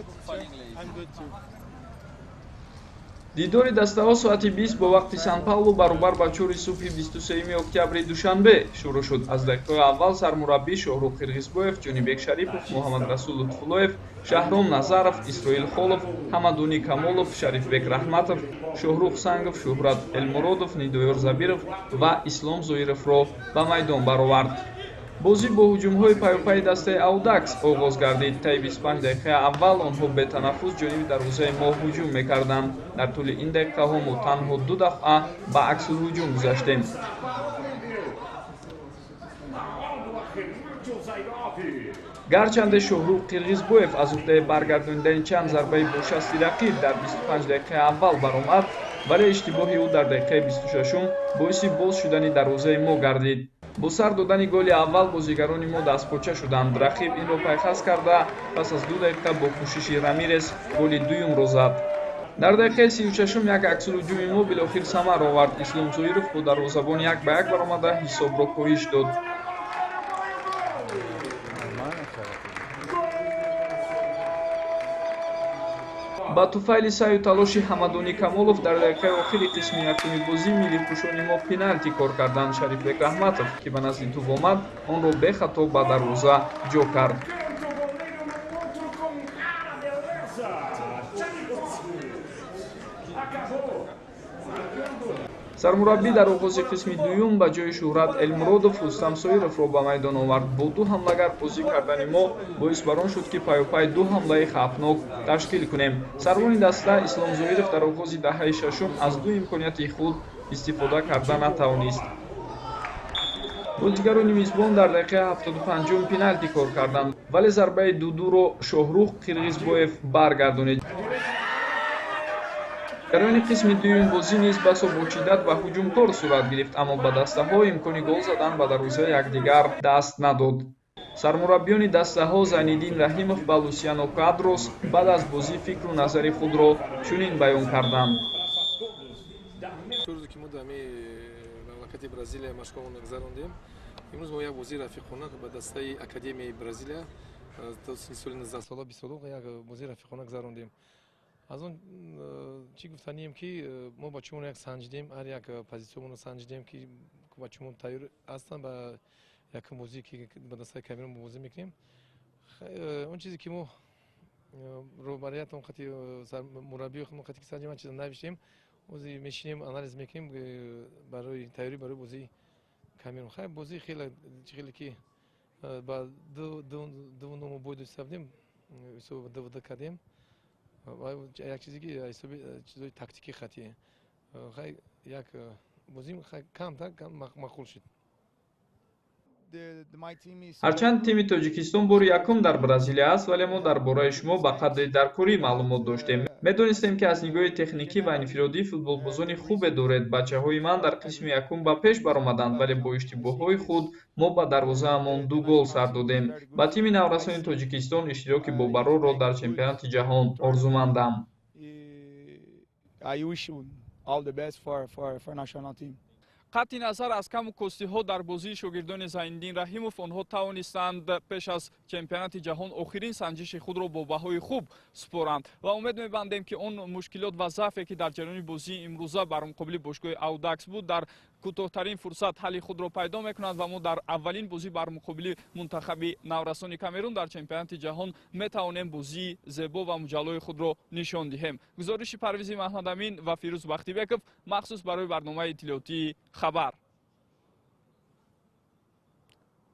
good. I'm good too. дидори дастаҳо соати 20 бо вақти сан-паулу баробар ба 4 субҳи 23 октябри душанбе шурӯъ шуд. Аз дақиқаҳои аввал сармураббӣ Шоҳрух Қирғизбоев, Ҷонибек Шарипов, Муҳаммадрасул Лутфуллоев, Шаҳром Назаров, Исроил Холов, Ҳамадуни Камолов, Шарифбек Раҳматов, Шоҳрух Сангов, Шӯҳрат Элмуродов, Нидоёр Забиров ва Ислом Зоировро ба майдон баровард. бозӣ бо ҳуҷумҳои паёпайи дастаи Аудакс оғоз гардид. Таи 25 дақиқаи аввал онҳо бетанаффус ҷониби дарвозаи мо ҳуҷум мекарданд. Дар тӯли ин дақиқаҳо мо танҳо 2 дафъа ба аксулҳуҷум гузаштем. гарчанде Шоҳрух Қирғизбоев аз уҳдаи баргардонидани чанд зарбаи бошасти рақиб дар 25 дақиқаи аввал баромад, вале иштибоҳи ӯ дар дақиқаи 26-ум боиси боз шудани дарвозаи мо гардид. бо сар додани голи аввал бозигарони мо дастпоча шуданд. рақиб инро пайхас карда пас аз 2 дақиқа бо кӯшиши Рамирес голи дуюмро зад. дар дақиқаи 36-ум як аксулҳуҷуми мо билохир самар овард. Ислом Зоиров бо дарвозабон 1-1 баромада ҳисобро коҳиш дод. ба туфайли саю талоши Ҳамадуни Камолов дар дақиқаи охири қисми якуми бозӣ миллипӯшони мо пеналти кор карданд. Шарифбек Раҳматов, ки ба назди тӯб омад, онро бехато ба дарвоза ҷо кард. сармураббӣ дар оғози қисми дуюм ба ҷои Шӯҳрат Элмуродов Рустам Соировро ба майдон овард. бо 2 ҳамлагар бозӣ кардани мо боис бар он шуд ки паёпай 2 ҳамлаи хавфнок ташкил кунем. сарвони даста Ислом Зоиров дар оғози даҳаи шашум аз 2 имконияти худ истифода карда натавонист. бозигарони мизбон дар дақиқаи 75-ум пеналти кор карданд, вале зарбаи 2-2-ро Шоҳрух Қирғизбоев баргардонид. ҷараёни қисми дуюми бозӣ низ басо бочидат ва ҳуҷумкор сурат гирифт, аммо ба дастаҳо имкони гол задан ба дарвозаи якдигар даст надод. сармураббиёни дастаҳо Зайниддин Раҳимов ва Лусиано Кадрос баъд аз бозӣ фикру назари худро чунин баён карданд. рӯзе ки мо дар мамлакати Бразилия машқҳоро гузарондем, имрӯз мо як бозии рафиқона ба дастаи академияи Бразилия то соли 19 сола 22 як бозии рафиқона гузарондем. аз он чӣ гуфтанием ки мо бачаҳоро як санҷидем, ҳар як позитсияҳоро санҷидем ки бачаҳо тайёр ҳастанд ба якум бозӣ ки ба дастаи Камерун бозӣ мекунем. он чизе ки мо роҳбарияти он қати мураббии он қати ки санҷидем чиза навиштем, ози мешинем анализ мекунем барои тайёрӣ барои бозии Камерун. хай бозии хеле ки ба ду ному бойду ҳисабдем ҳисоби ду кардем. як чизе ки ҳисоби чизои тактикӣ хати хай як бозӣ камтар маъқул шуд. ҳарчанд тими тоҷикистон бори якум дар Бразилия аст, вале мо дар бораи шумо ба қадри даркорӣ маълумот доштем. медонистем ки аз нигоҳи техникӣ ва инфиродӣ футболбозони хубе доред. бачаҳои ман дар қисми якум ба пеш баромаданд, вале бо иштибоҳҳои худ мо ба дарвозаамон 2 гол сар додем. ба тими наврасони Тоҷикистон иштироки бобароро дар чемпионати ҷаҳон орзумандам. қатъи назар аз каму костиҳо дар бозии шогирдони Зайниддин Раҳимов, онҳо тавонистанд пеш аз чемпионати ҷаҳон охирин санҷиши худро бо баҳои хуб супоранд ва умед мебандем ки он мушкилот ва заъфе ки дар ҷараёни бозии имрӯза бар муқобили бошгоҳи Аудакс буд, дар кӯтоҳтарин фурсат ҳалли худро пайдо мекунанд ва мо дар аввалин бозӣ бар муқобили мунтахаби наврасони Камерун дар чемпионати ҷаҳон метавонем бозии зебо ва муҷаллои худро нишон диҳем. гузориши Парвизи Маҳмадамин ва Фирӯз Бахтибеков махсус барои барномаи иттилоётии хабар.